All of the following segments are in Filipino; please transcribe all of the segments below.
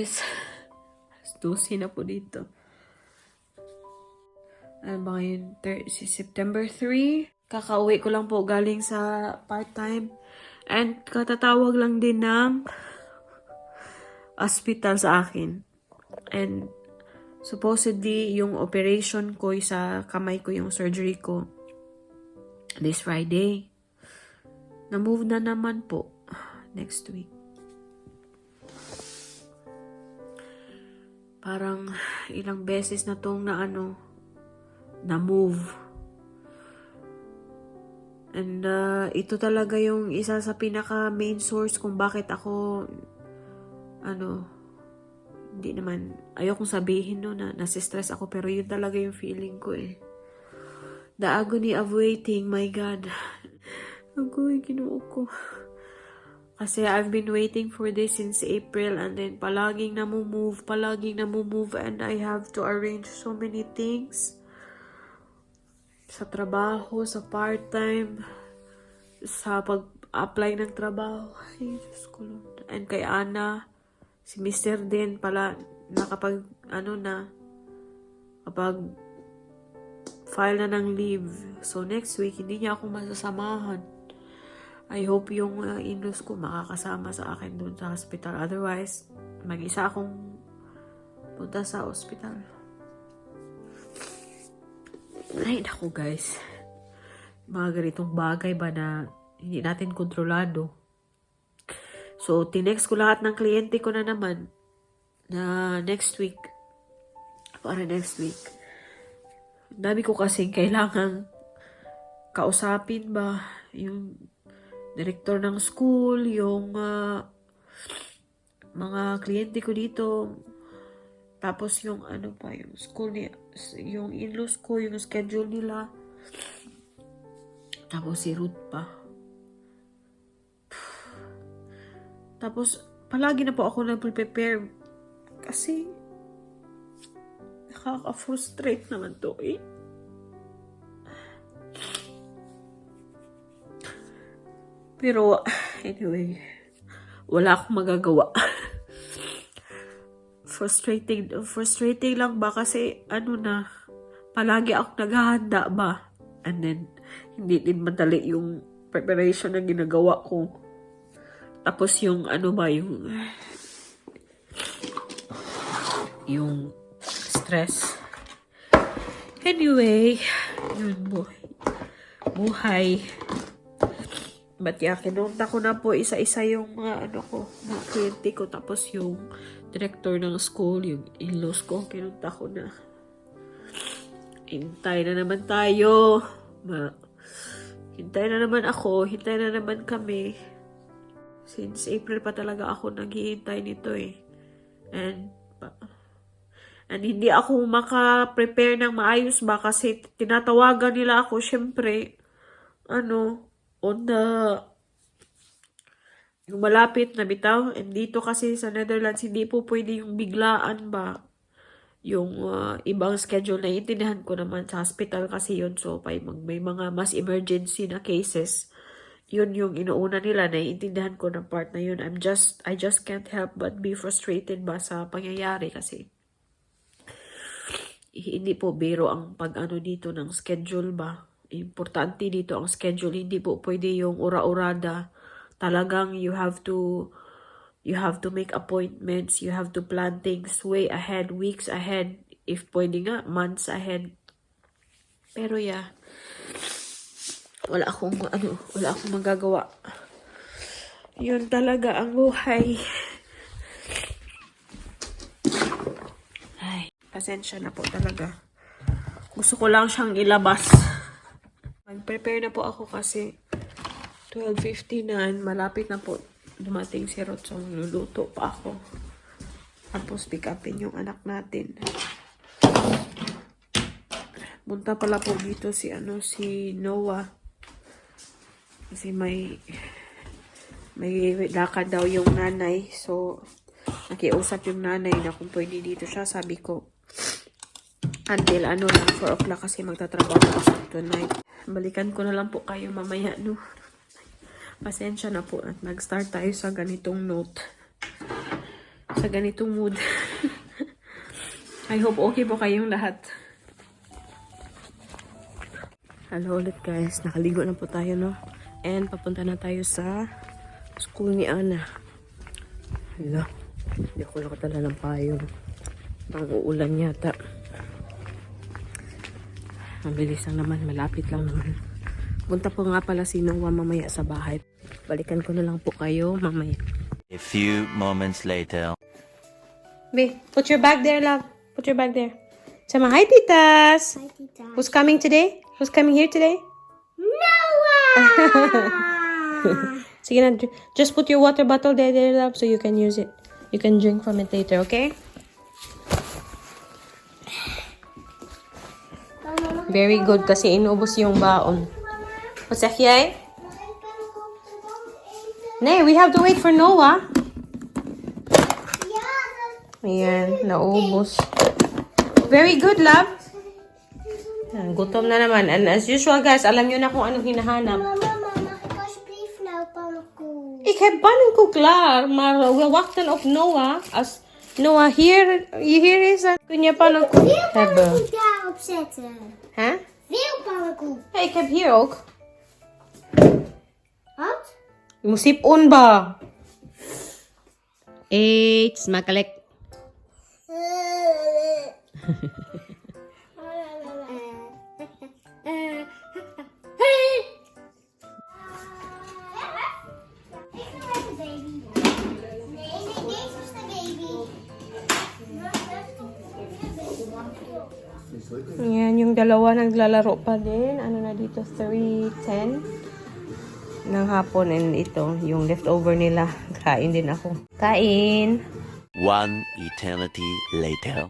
guys. 12 na po dito. Ano ba ngayon? September 3. Kakauwi ko lang po galing sa part-time. And katatawag lang din ng hospital sa akin. And supposedly, yung operation ko sa kamay ko, yung surgery ko, this Friday. Na-move na naman po next week. Parang ilang beses na tong na-move. And ito talaga yung isa sa pinaka main source kung bakit ako hindi naman, ayokong sabihin na nasistress ako, pero yun talaga yung feeling ko eh. The agony of waiting, my God. Agoy, Ginoo ko. Kasi I've been waiting for this since April, and then palaging namumove, and I have to arrange so many things. Sa trabaho, sa part-time, sa pag-apply ng trabaho. Ay, Diyos ko. And kay Ana, si Mr. din pala, nakapag, kapag file na ng leave. So, next week, hindi niya ako masasamahan. I hope yung in-laws ko makakasama sa akin dun sa hospital. Otherwise, mag-isa akong punta sa hospital. Ay, naku guys. Mga ganitong bagay ba na hindi natin kontrolado. So, tinext ko lahat ng kliyente ko na naman na next week. Para next week. Dami ko kasing kailangang kausapin ba yung director ng school, yung mga kliyente ko dito. Tapos yung yung school niya, yung in-laws ko, yung schedule nila. Tapos si Ruth pa. Tapos palagi na po ako nag-prepare kasi nakaka-frustrate naman to eh. Pero anyway, wala akong magagawa. Frustrating lang ba kasi palagi ako naghahanda ba, and then hindi din madali yung preparation na ginagawa ko. Tapos yung yung stress. Anyway, yun buhay. But yeah, kinunta ko na po isa-isa yung mga mga kliyente ko, tapos yung director ng school, yung in-laws ko, kinunta ko na. Hintay na naman tayo. Hintay na naman ako, hintay na naman kami. Since April pa talaga ako naghihintay nito eh. And hindi ako maka-prepare ng maayos ba kasi tinatawagan nila ako, syempre, yung malapit na bitaw. And dito kasi sa Netherlands, hindi po pwede yung biglaan ba. Yung ibang schedule, na intindihan ko naman sa hospital kasi yun. So, may mga mas emergency na cases. Yun yung inuuna nila, na intindihan ko ng part na yun. I just can't help but be frustrated ba sa pangyayari kasi hindi po biro ang dito ng schedule ba. Importante dito ang schedule, hindi po pwede yung ura-urada. Talagang you have to make appointments, you have to plan things way ahead, weeks ahead, if pwede nga months ahead. Pero yeah, wala akong magagawa. Yun talaga ang buhay. Ay, pasensya na po talaga. Gusto ko lang siyang ilabas. Mag-prepare na po ako kasi 12:59, malapit na po dumating si Ruth. So, luluto pa ako. Tapos pick upin yung anak natin. Punta pala po dito si Noah. Kasi may lakad daw yung nanay. So, nakiusap yung nanay na kung pwede dito siya. Sabi ko, until 4 o'clock kasi magtatrabaho ako tonight. Balikan ko na lang po kayo mamaya, no? Pasensya na po at nag-start tayo sa ganitong note. So, sa ganitong mood. I hope okay po kayong lahat. Hello ulit guys. Nakaligo na po tayo, no? And papunta na tayo sa school ni Ana. Hala. Hindi ako nakatala ng payong. Pang uulan yata. Mabilis lang naman. Malapit lang naman. Punta po nga pala si Noah mamaya sa bahay. Balikan ko na lang po kayo mamaya. A few moments later. Be, put your bag there, love. Put your bag there. Sama, hi, titas. Hi, Tita. Who's coming today? Who's coming here today? Noah! Sige na, just put your water bottle there, love, so you can use it. You can drink from it later, okay? Very good kasi inubos yung baon. What's that, Yay? Nay, we have to wait for Noah. Ayan, naubos. Very good, love. Ayan, gutom na naman. And as usual, guys, alam nyo na kung anong hinahanap. Mama, ik alsjeblieft nou pannenkoek. Ik heb pannenkoek klaar, maar we wachten op Noah. Als Noah hier is, dan kun je pannenkoek Veel hebben. pannenkoek daarop zetten. Huh? Veel pannenkoek. Hey, ik heb hier ook. Wat? Yung sipon ba? Eet, smakelijk. Yan, yung dalawa naglalaro pa din. Ano na dito? 3:10 ng hapon. And ito, yung leftover nila. Kain din ako. Kain! One eternity later.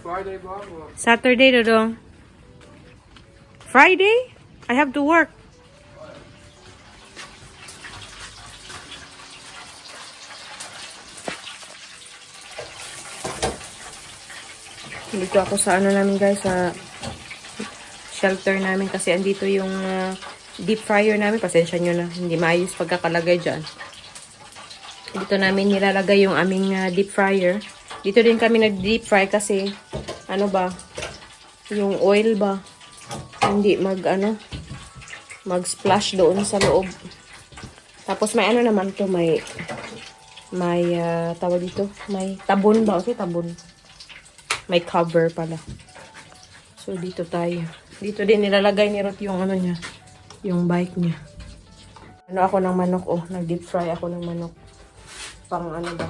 Friday, Bob? Saturday, Dodong. Friday? I have to work. Dito ako sa ano namin guys, sa shelter namin kasi andito yung deep fryer namin. Pasensya nyo na, hindi maayos pagkakalagay dyan. Dito namin nilalagay yung aming deep fryer. Dito din kami nag-deep fry kasi ano ba, yung oil ba, hindi mag-splash doon sa loob. Tapos may ano naman to, may tawag dito, may tabon ba? Okay, tabon. May cover pala. So, dito tayo. Dito din nilalagay ni Ruth yung ano niya, yung bike niya. Ano ako ng manok, oh. Nag-deep fry ako ng manok. Pang ano ba?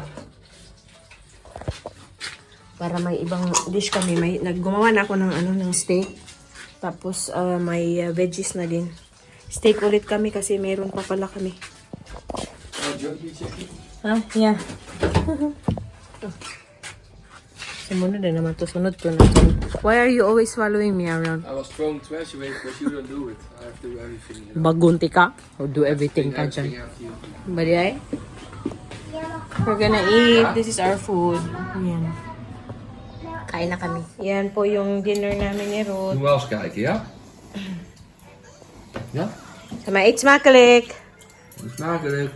Para may ibang dish kami. Naggumawa na ako ng ano, ng steak. Tapos, may veggies na din. Steak ulit kami kasi meron pa pala kami. Ah, yeah. Sumunod na naman to. Sunod ko na. Why are you always following me around? I was thrown trash away because you don't do it. I have to do everything. You know? Bagunti ka? Or do everything ka Everything dyan? after you. Buddy, ay? We're gonna eat. This is our food. Yan. Kain na kami. Yan po yung dinner namin ni Ruth. Doe wel eens kijken, ja? Ja? Sama, eat smakelijk. Smakelijk.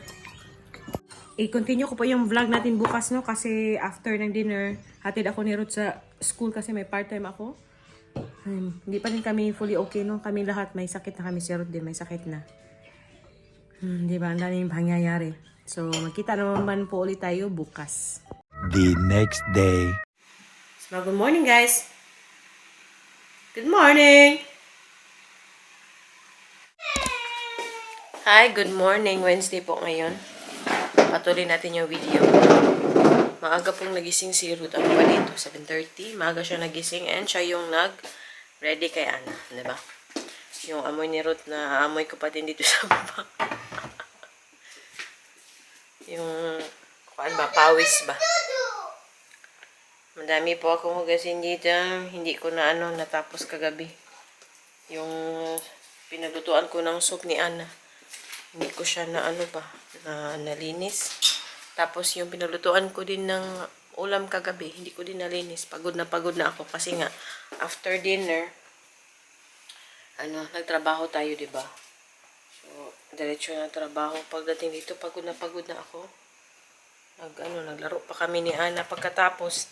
I-continue ko po yung vlog natin bukas, no? Kasi after ng dinner, hatid ako ni Ruth sa school kasi may part-time ako. Hindi pa rin kami fully okay, no? Kami lahat, may sakit na kami. Si Ruth din, may sakit na. Di ba? Ang daming pangyayari. So, magkita naman po ulit tayo bukas. The next day. So, good morning, guys. Good morning. Hi, good morning. Wednesday po ngayon. Patuloy natin yung video. Maaga pong nagising si Ruth. Ano ba dito? 7:30. Maaga siya nagising and siya yung nag-ready kay Ana. Diba? Yung amoy ni Ruth na amoy ko pa din dito sa baba. Yung, ano ba? Pawis ba? Madami po akong hugasin dito. Hindi ko na natapos kagabi. Yung pinaglutuan ko ng soup ni Ana. Hindi ko siya na nalinis. Tapos yung pinaglutuan ko din ng ulam kagabi, hindi ko din nalinis. Pagod na ako kasi nga after dinner, nagtrabaho tayo, di ba? So, diretso na trabaho. Pagdating dito, pagod na ako. Naglaro pa kami ni Ana pagkatapos.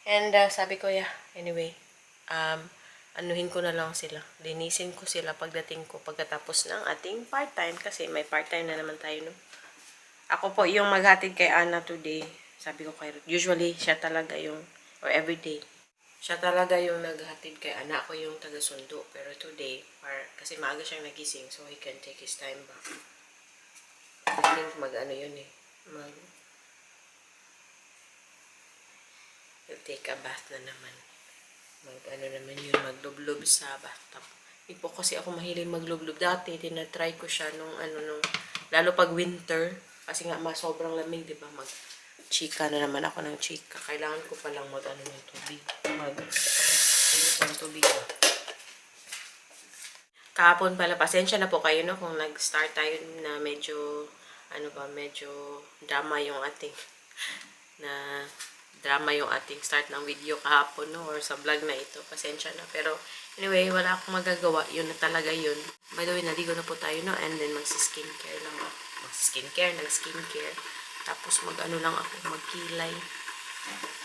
And sabi ko, anyway, anuhin ko na lang sila. Linisin ko sila pagdating ko pagkatapos ng ating part-time kasi may part-time na naman tayo, no? Ako po yung maghatid kay Ana today. Sabi ko kay Ruth, usually siya talaga yung, or everyday, siya talaga yung naghatid kay Ana. Ako yung taga-sundo. Pero today, kasi maaga siyang nagising, so he can take his time back. I think yun eh. He'll take a bath na naman. Naman yun, maglublob sa bathtub. Hindi po kasi ako mahilig maglublob. Dati, tinatry ko siya lalo pag winter, kasi nga sobrang lamig, di ba? Chika na naman ako ng chika. Kailangan ko palang ng tubig. Ng tubig. Kahapon pala, pasensya na po kayo, no? Kung nag-start tayo na medyo, medyo drama yung ating start ng video kahapon, no? Or sa vlog na ito. Pasensya na. Pero, anyway, wala akong magagawa. Yun na talaga yun. By the way, naligo na po tayo, no? And then, magsi-skincare lang ako. Nag-skincare. Tapos, lang ako. Magkilay.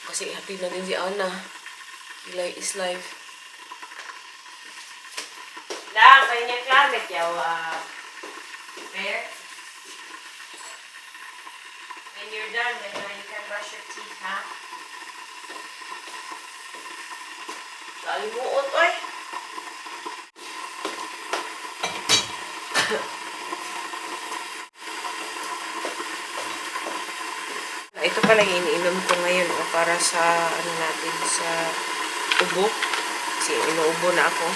Kasi, happy na din si Ana. Kilay is life. Lang, kaya niya klamit yaw. Fair. When you're done, then you can brush your teeth, ha? Kalimuot, oy! Ito pala yung iniinom ko ngayon, para sa, natin, sa ubo. Kasi inuubo na ako.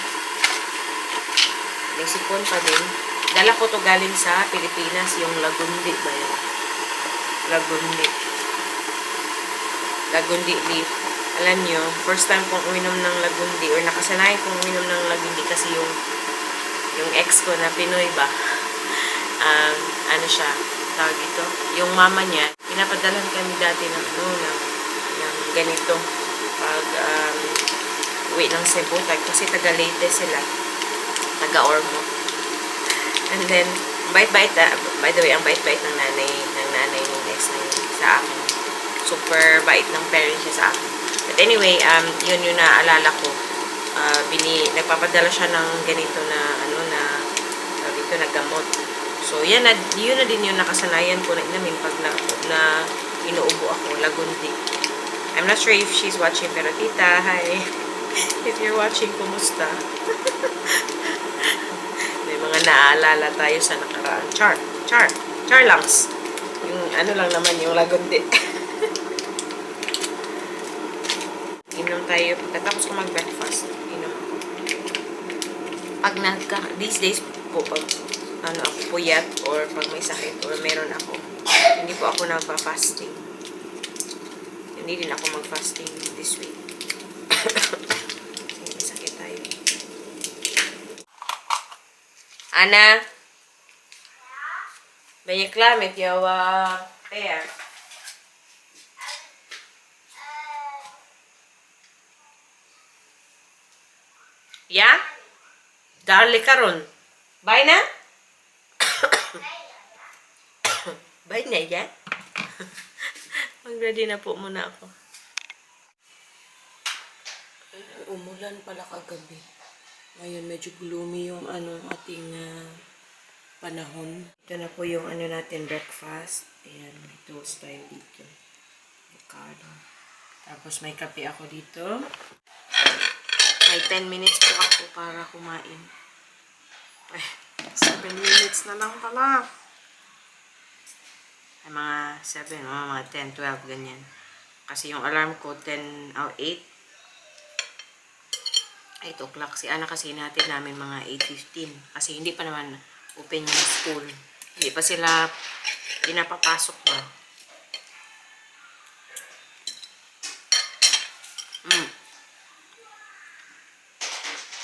May sipon pa din. Dala ko to galing sa Pilipinas, yung lagundi ba yun? Lagundi leaf. Alam nyo, first time kong uminom ng lagundi, or nakasanayan kong uminom ng lagundi kasi yung ex ko na Pinoy ba, siya, tawag ito, yung mama niya, pinapadalhan kami dati ng ganito, pag uwi ng Cebu, kasi taga Leyte sila, taga Ormo. And then, bait-bait, by the way, ang bait-bait ng nanay ng ex na yun sa akin. Super bait ng parents niya sa akin. But anyway, yun yung naalala ko. Nagpapadala siya ng ganito na gamot. So, yun na din yung nakasanayan ko na inamin pag na inuubo ako, lagundi. I'm not sure if she's watching, pero tita, hi. If you're watching, kumusta? May mga naaalala tayo sa nakaraan. Char langs. Yung lang naman, yung lagundi. Inom tayo. Pagkatapos ko mag-breakfast, inom ako. These days po, pag ako puyat, or pag may sakit, or meron ako, hindi po ako nagpa-fasting. Hindi din ako mag-fasting this week. Kasi may sakit tayo. Ana? Banyak lamit, yawa. Pair. Ya? Darli ka ron. Bye na? Bye na, ya? Mag-ready na po muna ako. Umulan pala kagabi. Ngayon medyo gloomy yung ating panahon. Ito na po yung natin breakfast. Ayan, may toast tayo dito. Avocado. Tapos may kape ako dito. May 10 minutes po ako para kumain. Ay, 7 minutes na lang pala. Ay, mga 7, mga 10, 12, ganyan. Kasi yung alarm ko, 8 o'clock. Si Ana kasi natin namin mga 8:15. Kasi hindi pa naman open yung school. Hindi pa sila pinapapasok ba.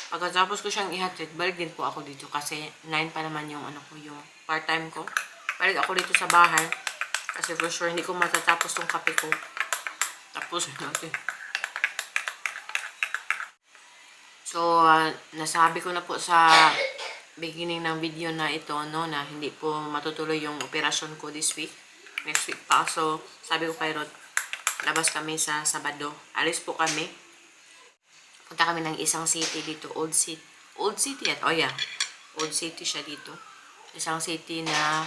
Pagkatapos ko siyang ihatid, balik din po ako dito kasi 9 pa naman yung yung part-time ko. Balik ako dito sa bahay kasi for sure hindi ko matatapos yung kape ko. Tapos natin. So, nasabi ko na po sa beginning ng video na ito, no, na hindi po matutuloy yung operasyon ko this week. Next week pa. So, sabi ko kay Rod, labas kami sa Sabado. Alis po kami. Punta kami ng isang city dito. Old City. Old City yan. Oh yeah. Old City siya dito. Isang city na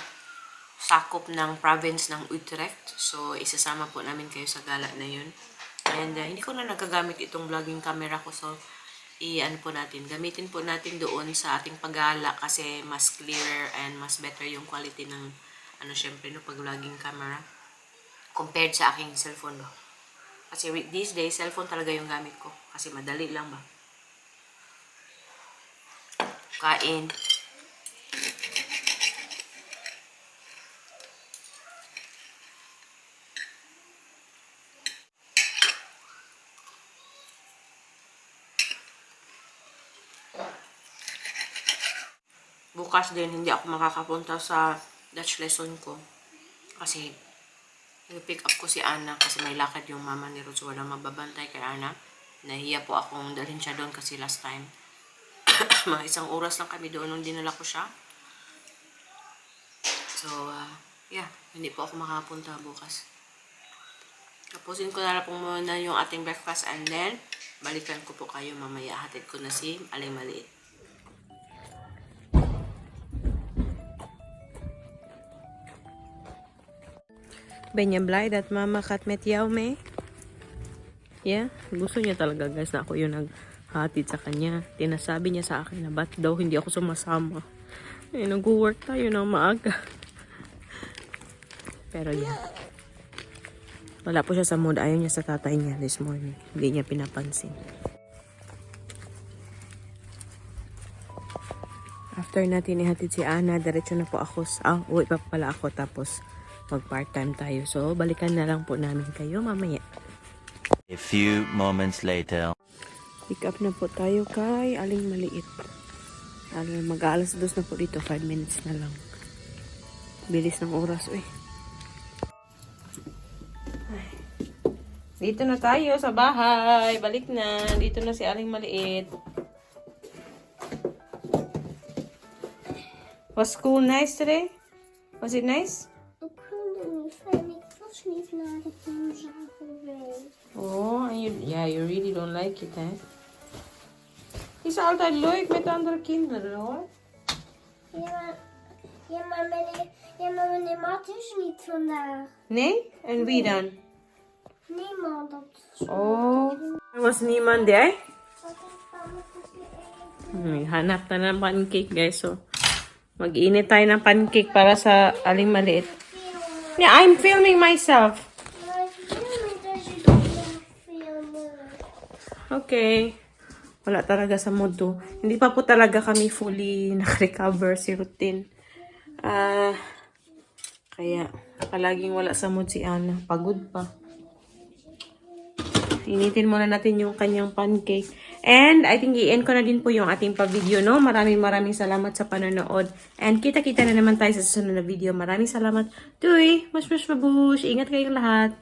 sakop ng province ng Utrecht. So, isasama po namin kayo sa gala na yun. And hindi ko na nagagamit itong vlogging camera ko. So, ano po natin, gamitin po natin doon sa ating paggala kasi mas clearer and mas better yung quality ng syempre no, pag vlogging camera compared sa aking cellphone no. Kasi these days, cellphone talaga yung gamit ko kasi madali lang ba. Kain. Bukas din, hindi ako makakapunta sa Dutch lesson ko. Kasi, i-pick up ko si Ana kasi may lakad yung mama ni Rod. So, walang mababantay kay Ana. Nahiya po akong dalhin siya doon kasi last time. Mga 1 oras lang kami doon nung dinala ko siya. So, yeah, hindi po ako makapunta bukas. Tapusin ko na lang po muna yung ating breakfast and then, balikan ko po kayo mamaya. Hatid ko na si Aling Maliit. Ben je blij dat mama gaat met jou mee? Yeah? Gusto niya talaga guys na ako yung naghatid sa kanya. Tinasabi niya sa akin na ba't daw hindi ako sumasama. Eh, nag-work tayo ng maaga. Pero yeah. Wala po siya sa mood. Ayaw niya sa tatay niya this morning. Hindi niya pinapansin. After natin ihatid si Ana, diretso na po ako. Uwi pa pala ako tapos mag-part-time tayo. So, balikan na lang po namin kayo mamaya. A few moments later. Pick up na po tayo kay Aling Maliit. Mag-aalas 2 na po dito. 5 minutes na lang. Bilis ng oras. Uy. Ay. Dito na tayo sa bahay. Balik na. Dito na si Aling Maliit. Was school nice today? Was it nice? Ik was niet naar de pizza geweest. Oh, and you really don't like it, hè? Is altijd leuk met andere kinderen, hoor. Maar meneer Matt is niet vandaag. Nee? En wie dan? Niemand op Oh, er was niemand there? Wat is pannenkoeken eten? Hanap na ng pancake, guys. So, mag-init tayo ng pancake para sa Aling Maliit. Yeah, I'm filming myself. Maar ik wil niet als je het filmen. Okay. Wala talaga sa mood to. Hindi pa po talaga kami fully nakarecover si routine. Kaya, palaging wala sa mood si Ana. Pagod pa. Initin muna natin yung kanyang pancake. And, I think i-end ko na din po yung ating pa-video, no? Maraming salamat sa panonood. And, kita-kita na naman tayo sa susunod na video. Maraming salamat. Tuy! Mas mabush! Ingat kayong lahat!